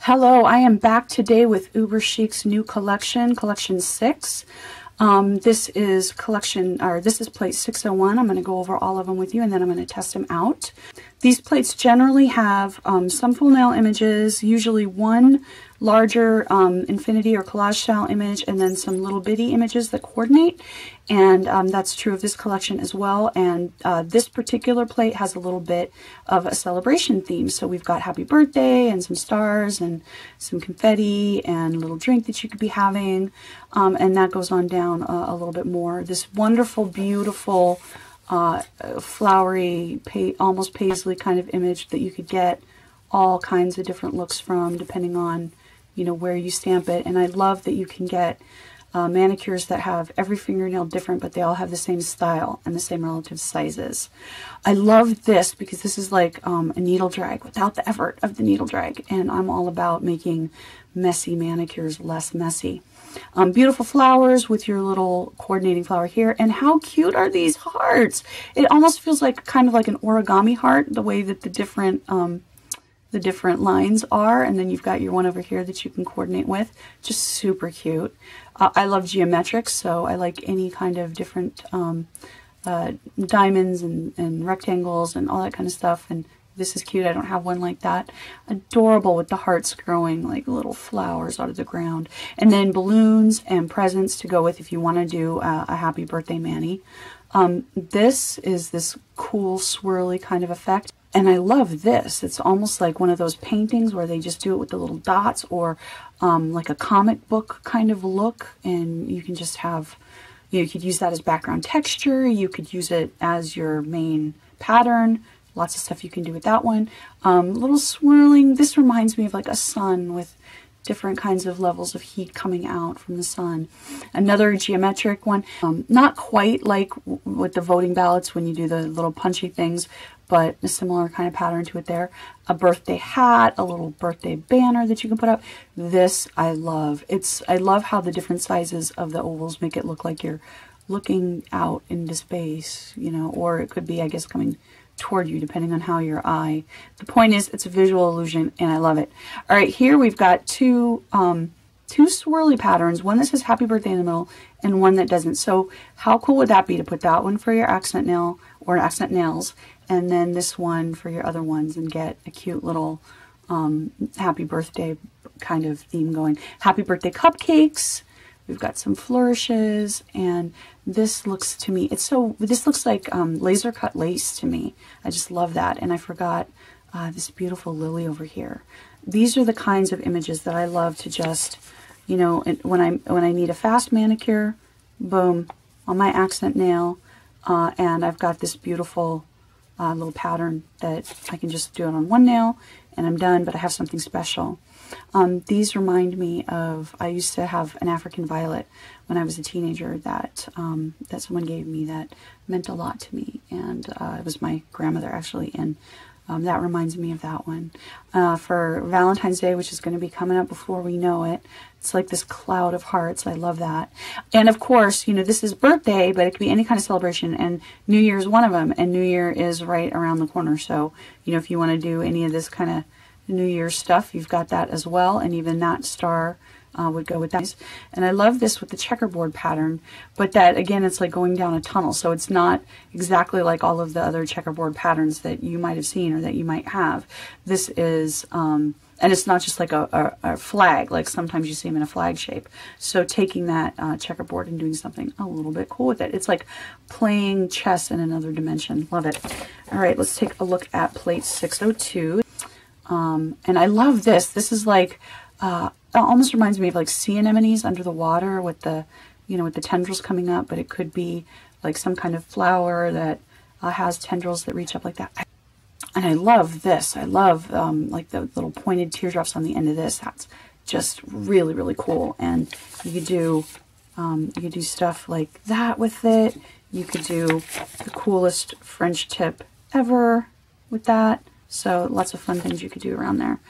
Hello, I am back today with UberChic's new collection, collection 6. This is plate 601. I'm going to go over all of them with you and then I'm going to test them out. These plates generally have some full nail images, usually one larger infinity or collage style image and then some little bitty images that coordinate. And that's true of this collection as well. And this particular plate has a little bit of a celebration theme. So we've got happy birthday and some stars and some confetti and a little drink that you could be having. And that goes on down a little bit more. This wonderful, beautiful, flowery, almost paisley kind of image that you could get all kinds of different looks from depending on, you know, where you stamp it. And I love that you can get manicures that have every fingernail different, but they all have the same style and the same relative sizes. I love this because this is like a needle drag without the effort of the needle drag, and I'm all about making messy manicures less messy. Beautiful flowers with your little coordinating flower here, and how cute are these hearts? It almost feels like kind of like an origami heart, the way that the different lines are, and then you've got your one over here that you can coordinate with. Just super cute. I love geometrics, so I like any kind of different diamonds and rectangles and all that kind of stuff, and this is cute. I don't have one like that. Adorable with the hearts growing like little flowers out of the ground. And then balloons and presents to go with if you want to do a happy birthday mani. This is this cool swirly kind of effect. And I love this. It's almost like one of those paintings where they just do it with the little dots, or like a comic book kind of look. And you can just have, you could use that as background texture. You could use it as your main pattern. Lots of stuff you can do with that one. Little swirling. This reminds me of like a sun with different kinds of levels of heat coming out from the sun. Another geometric one. Not quite like with the voting ballots when you do the little punchy things, but a similar kind of pattern to it there. A birthday hat, a little birthday banner that you can put up. This I love. I love how the different sizes of the ovals make it look like you're looking out into space, you know, or it could be, I guess, coming toward you depending on how your eye. The point is, it's a visual illusion and I love it. All right, here we've got two swirly patterns, one that says happy birthday in the middle and one that doesn't. So how cool would that be to put that one for your accent nail or accent nails, and then this one for your other ones, and get a cute little happy birthday kind of theme going. Happy birthday cupcakes. We've got some flourishes, and this looks to me, this looks like laser cut lace to me. I just love that. And I forgot this beautiful lily over here. These are the kinds of images that I love to just, you know, when I need a fast manicure, boom, on my accent nail, and I've got this beautiful little pattern that I can just do it on one nail and I'm done, but I have something special. These remind me of, I used to have an African violet when I was a teenager that that someone gave me that meant a lot to me, and it was my grandmother actually, and that reminds me of that one. For Valentine's Day, which is going to be coming up before we know it, it's like this cloud of hearts. I love that. And of course, you know, this is birthday, but it could be any kind of celebration, and New Year is one of them, and New Year is right around the corner. So, you know, if you want to do any of this kind of New Year's stuff, you've got that as well, and even that star would go with that. And I love this with the checkerboard pattern, but that again, it's like going down a tunnel, so it's not exactly like all of the other checkerboard patterns that you might have seen or that you might have. This is and it's not just like a flag, like sometimes you see them in a flag shape. So taking that checkerboard and doing something a little bit cool with it. It's like playing chess in another dimension. Love it. All right, let's take a look at plate 602. And I love this. This is like, it almost reminds me of like sea anemones under the water with the, you know, with the tendrils coming up, but it could be like some kind of flower that has tendrils that reach up like that. And I love this. I love like the little pointed teardrops on the end of this. That's just really, really cool. And you could do stuff like that with it. You could do the coolest French tip ever with that. So lots of fun things you could do around there.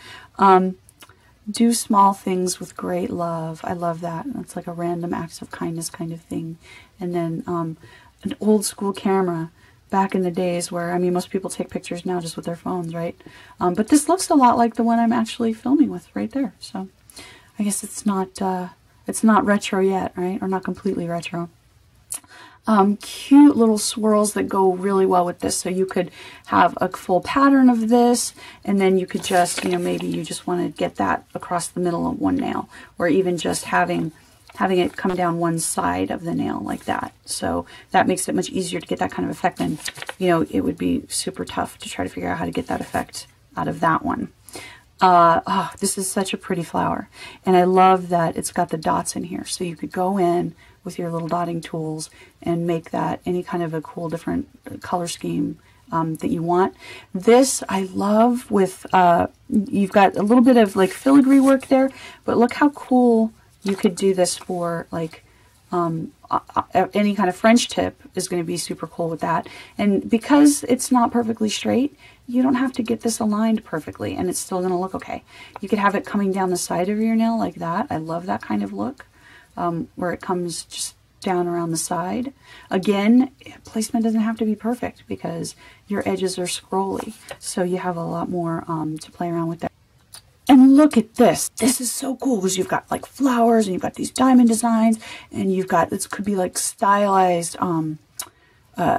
Do small things with great love. I love that. It's like a random acts of kindness kind of thing. And then an old school camera back in the days where, I mean, most people take pictures now just with their phones, right? But this looks a lot like the one I'm actually filming with right there. So I guess it's not retro yet, right? Or not completely retro. Cute little swirls that go really well with this. So you could have a full pattern of this, and then you could just, you know, maybe you just want to get that across the middle of one nail, or even just having it come down one side of the nail like that. So that makes it much easier to get that kind of effect than, you know, it would be super tough to try to figure out how to get that effect out of that one. Oh, this is such a pretty flower. And I love that it's got the dots in here. So you could go in with your little dotting tools and make that any kind of a cool different color scheme that you want. This I love with, you've got a little bit of like filigree work there, but look how cool you could do this for, like, any kind of French tip is going to be super cool with that. And because it's not perfectly straight, you don't have to get this aligned perfectly, and it's still going to look okay. You could have it coming down the side of your nail like that. I love that kind of look, where it comes just down around the side. Again, placement doesn't have to be perfect because your edges are scrolly, so you have a lot more to play around with that. And look at this. This is so cool because you've got like flowers and you've got these diamond designs, and you've got, this could be like stylized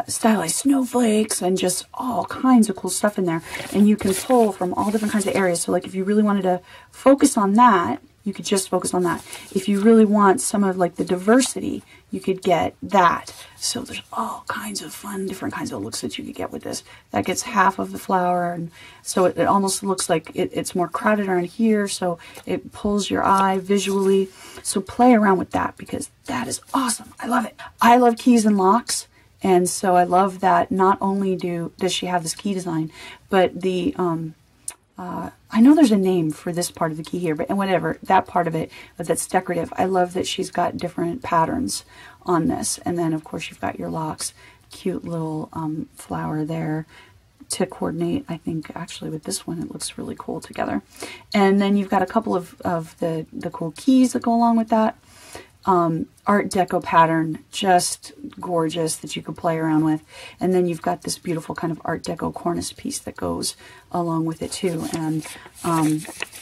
snowflakes and just all kinds of cool stuff in there. And you can pull from all different kinds of areas. So like if you really wanted to focus on that, you could just focus on that. If you really want some of like the diversity, you could get that. So there's all kinds of fun, different kinds of looks that you could get with this. That gets half of the flower, and so it almost looks like it's more crowded around here, so it pulls your eye visually. So play around with that because that is awesome. I love it. I love keys and locks, and so I love that not only does she have this key design, but the I know there's a name for this part of the key here, but and whatever, that part of it, but that's decorative. I love that she's got different patterns on this. And then, of course, you've got your locks. Cute little flower there to coordinate. I think, actually, with this one, it looks really cool together. And then you've got a couple of the cool keys that go along with that. Art Deco pattern, just gorgeous, that you could play around with. And then you've got this beautiful kind of Art Deco cornice piece that goes along with it too. And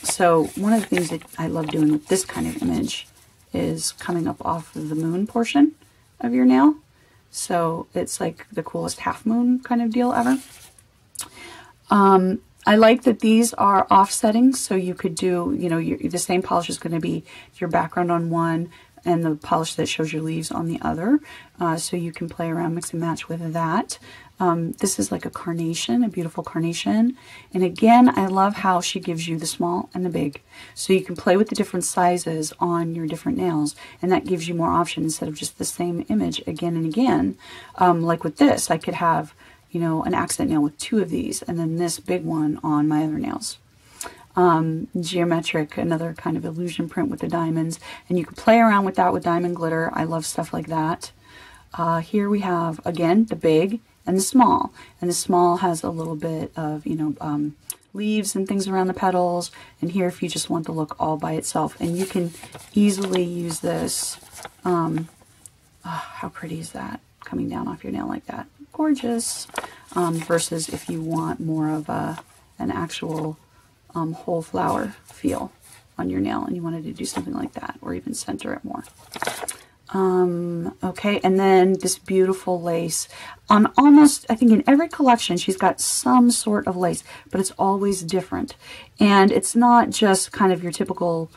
so one of the things that I love doing with this kind of image is coming up off of the moon portion of your nail. So it's like the coolest half moon kind of deal ever. I like that these are offsetting, so you could do, you know, the same polish is going to be your background on one and the polish that shows your leaves on the other. So you can play around, mix and match with that. This is like a carnation, a beautiful carnation. And again, I love how she gives you the small and the big. So you can play with the different sizes on your different nails, and that gives you more options instead of just the same image again and again. Like with this, I could have, you know, an accent nail with 2 of these, and then this big one on my other nails. Geometric, another kind of illusion print with the diamonds, and you can play around with that with diamond glitter. I love stuff like that. Here we have, again, the big and the small, and the small has a little bit of, you know, leaves and things around the petals, and here if you just want the look all by itself, and you can easily use this. How pretty is that, coming down off your nail like that? Gorgeous. Versus if you want more of an actual whole flower feel on your nail and you wanted to do something like that, or even center it more. Okay, and then this beautiful lace. On almost, I think in every collection, she's got some sort of lace, but it's always different. And it's not just kind of your typical,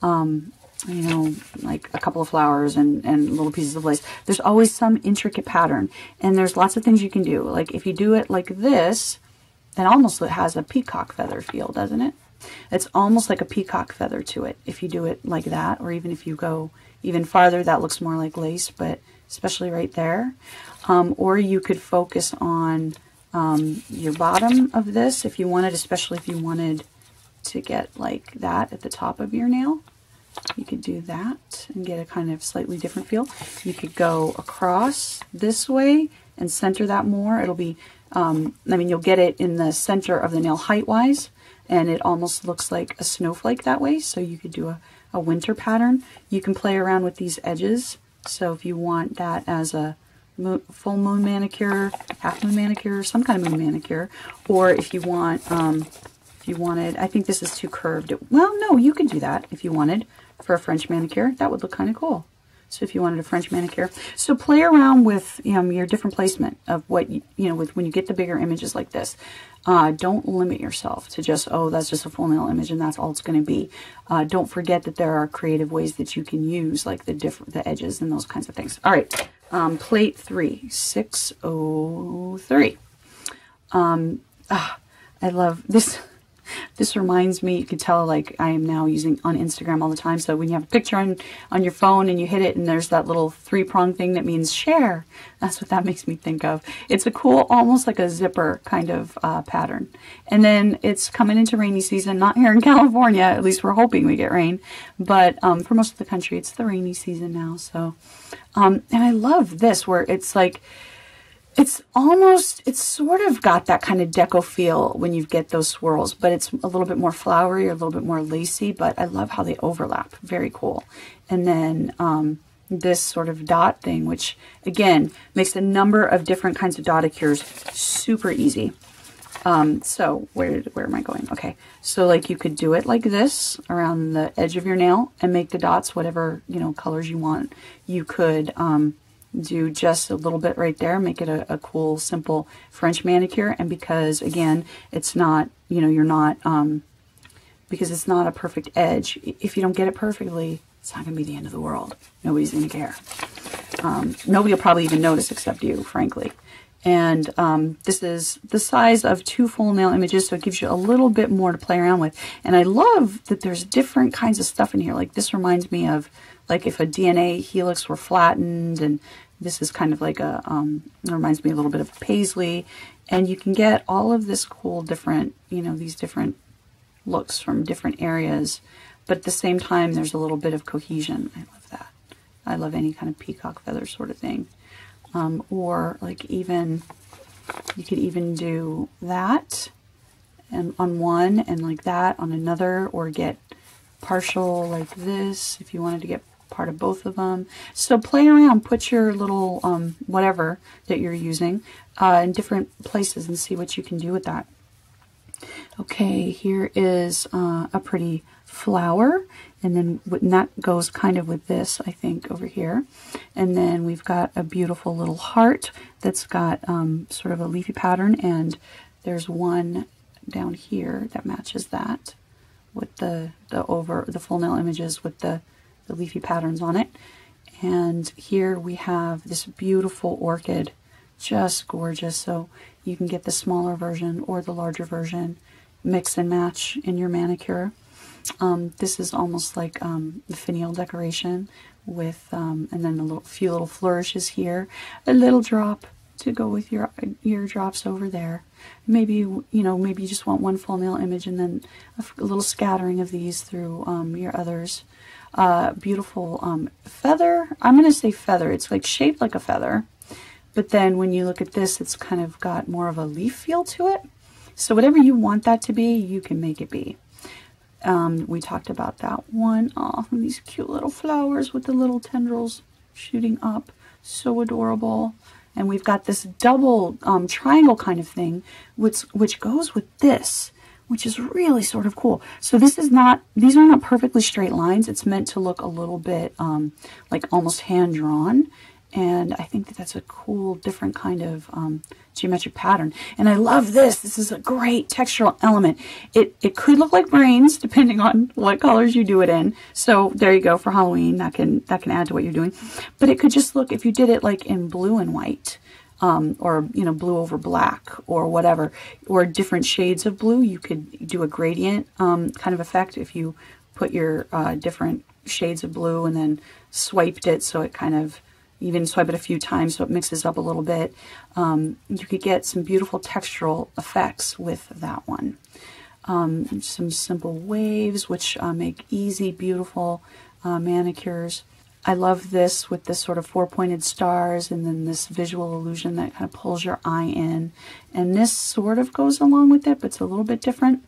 you know, like a couple of flowers and little pieces of lace. There's always some intricate pattern, and there's lots of things you can do. Like if you do it like this, it almost has a peacock feather feel, doesn't it? It's almost like a peacock feather to it if you do it like that, or even if you go even farther, that looks more like lace, but especially right there. Or you could focus on your bottom of this if you wanted, especially if you wanted to get like that at the top of your nail. You could do that and get a kind of slightly different feel. You could go across this way and center that more. It'll be, I mean, you'll get it in the center of the nail height-wise, and it almost looks like a snowflake that way. So you could do a winter pattern. You can play around with these edges. So if you want that as a full moon manicure, half moon manicure, some kind of moon manicure, or if you want, if you wanted, I think this is too curved. Well, no, you could do that if you wanted for a French manicure. That would look kind of cool. So if you wanted a French manicure, so play around with your different placement of what with when you get the bigger images like this. Don't limit yourself to just, oh, that's just a full nail image and that's all it's going to be. Don't forget that there are creative ways that you can use like the edges and those kinds of things. All right, plate 3, 603. I love this. This reminds me, you can tell like I am now using on Instagram all the time. So when you have a picture on your phone and you hit it and there's that little 3-prong thing that means share. That's what that makes me think of. It's a cool, almost like a zipper kind of pattern. And then it's coming into rainy season, not here in California, at least we're hoping we get rain. But for most of the country, it's the rainy season now. So, and I love this where it's like, it's sort of got that kind of deco feel when you get those swirls, but it's a little bit more flowery, or a little bit more lacy, but I love how they overlap. Very cool. And then this sort of dot thing, which again, makes a number of different kinds of dotticures super easy. So where am I going? Okay. So like you could do it like this around the edge of your nail and make the dots whatever, colors you want. You could, do just a little bit right there, make it a cool, simple French manicure. And because, again, it's not, you're not, because it's not a perfect edge, if you don't get it perfectly, it's not going to be the end of the world. Nobody's going to care. Nobody will probably even notice except you, frankly. And this is the size of 2 full nail images, so it gives you a little bit more to play around with. And I love that there's different kinds of stuff in here. Like this reminds me of like if a DNA helix were flattened, and this is kind of like a, it reminds me a little bit of paisley. And you can get all of this cool different, these different looks from different areas. But at the same time, there's a little bit of cohesion. I love that. I love any kind of peacock feather sort of thing. Or like even, you could even do that and on one and like that on another, or get partial like this if you wanted to get part of both of them. So play around, put your little whatever that you're using in different places and see what you can do with that. Okay, here is a pretty flower, and then that goes kind of with this, I think, over here. And then we've got a beautiful little heart that's got sort of a leafy pattern, and there's one down here that matches that with the full nail images with the leafy patterns on it. And here we have this beautiful orchid, just gorgeous. So you can get the smaller version or the larger version, mix and match in your manicure. This is almost like the finial decoration with, and then a few little flourishes here, a little drop to go with your eardrops over there. Maybe, maybe you just want one full nail image and then a little scattering of these through your others. Beautiful feather. I'm going to say feather. It's like shaped like a feather. But then when you look at this, it's kind of got more of a leaf feel to it. So whatever you want that to be, you can make it be. We talked about that one. Oh, these cute little flowers with the little tendrils shooting up. So adorable. And we've got this double triangle kind of thing, which goes with this, which is really sort of cool. So this is not, these are not perfectly straight lines. It's meant to look a little bit like almost hand-drawn. And I think that that's a cool, different kind of geometric pattern. And I love this. This is a great textural element. It could look like brains, depending on what colors you do it in. So there you go for Halloween. That can add to what you're doing. But it could just look, if you did it like in blue and white, or blue over black, or whatever, or different shades of blue, you could do a gradient kind of effect if you put your different shades of blue and then swiped it so it kind of, even swipe it a few times so it mixes up a little bit. You could get some beautiful textural effects with that one. Some simple waves, which make easy, beautiful manicures. I love this with this sort of 4-pointed stars and then this visual illusion that kind of pulls your eye in. And this sort of goes along with it, but it's a little bit different.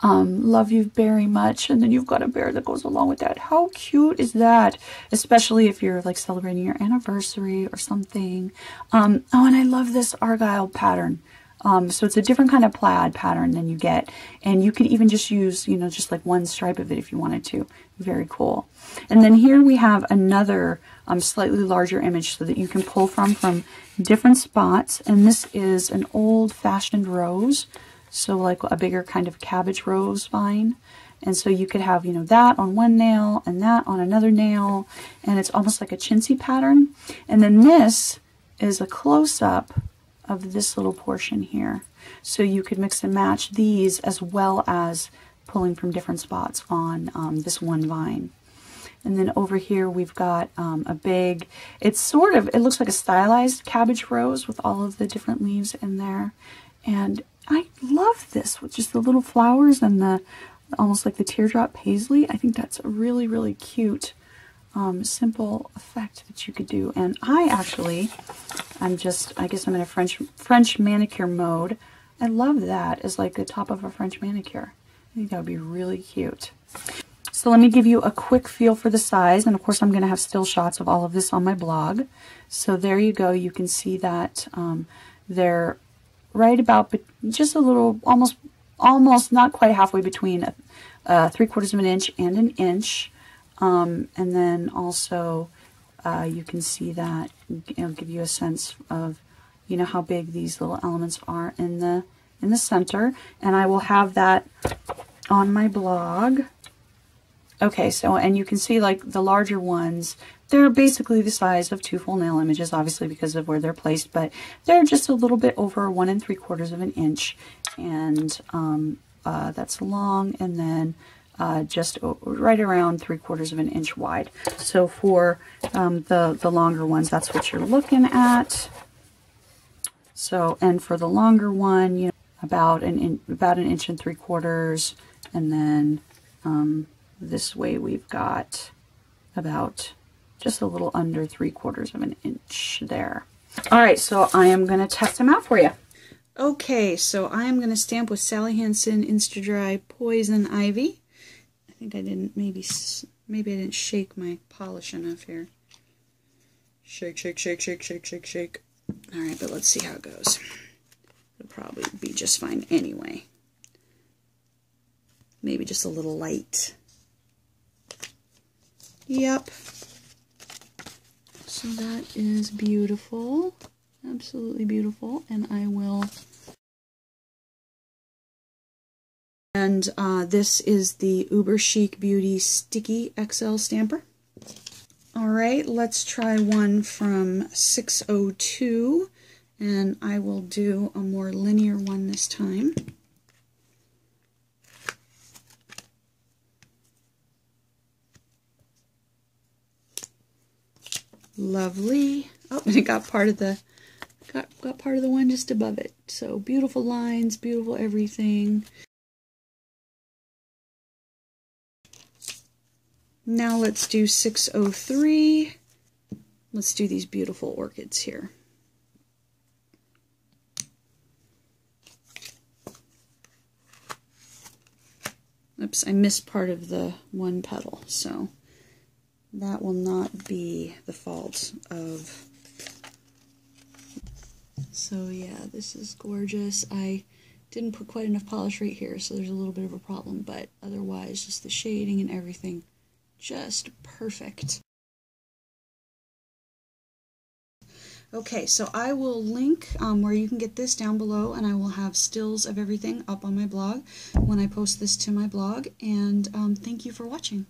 love you very much. And then you've got a bear that goes along with that. How cute is that? Especially if you're like celebrating your anniversary or something. Oh, and I love this argyle pattern. So it's a different kind of plaid pattern than you get. And you could even just use, you know, just like one stripe of it if you wanted to. Very cool. And then here we have another slightly larger image so that you can pull from different spots. And this is an old-fashioned rose. So like a bigger kind of cabbage rose vine. And so you could have, you know, that on one nail and that on another nail. And it's almost like a chintzy pattern. And then this is a close-up of this little portion here. So you could mix and match these as well as pulling from different spots on this one vine. And then over here we've got a big, it looks like a stylized cabbage rose with all of the different leaves in there. And I love this with just the little flowers and the almost like the teardrop paisley. I think that's a really, really cute, simple effect that you could do. And I guess I'm in a French manicure mode. I love that as like the top of a French manicure. I think that would be really cute. So let me give you a quick feel for the size. And of course I'm going to have still shots of all of this on my blog. So there you go. You can see that they're right about just a little, almost not quite halfway between 3/4 of an inch and an inch. And then also you can see that, it'll give you a sense of, you know, how big these little elements are in the center. And I will have that on my blog. Okay, so, and you can see like the larger ones, they're basically the size of 2 full nail images, obviously because of where they're placed, but they're just a little bit over 1 3/4 of an inch. And that's long, and then just right around 3/4 of an inch wide. So for the longer ones, that's what you're looking at. So, and for the longer one, you know, about an inch and 3/4, and then this way we've got about just a little under 3/4 of an inch there. All right, so I am going to test them out for you. Okay, so I am going to stamp with Sally Hansen Insta-Dry Poison Ivy. I think I didn't, maybe I didn't shake my polish enough here. Shake, shake, shake, shake, shake, shake, shake. All right, but let's see how it goes. It'll probably be just fine anyway. Maybe just a little light. Yep. So that is beautiful. Absolutely beautiful. And I will... And this is the UberChic Beauty Sticky XL Stamper. Alright, let's try one from 602. And I will do a more linear one this time. Lovely. Oh, and it got part of the one just above it. So beautiful lines, beautiful everything. Now let's do 603. Let's do these beautiful orchids here. Oops, I missed part of the one petal, so that will not be the fault of... So yeah, this is gorgeous. I didn't put quite enough polish right here, so there's a little bit of a problem, but otherwise just the shading and everything, just perfect. Okay, so I will link where you can get this down below, and I will have stills of everything up on my blog when I post this to my blog, and thank you for watching.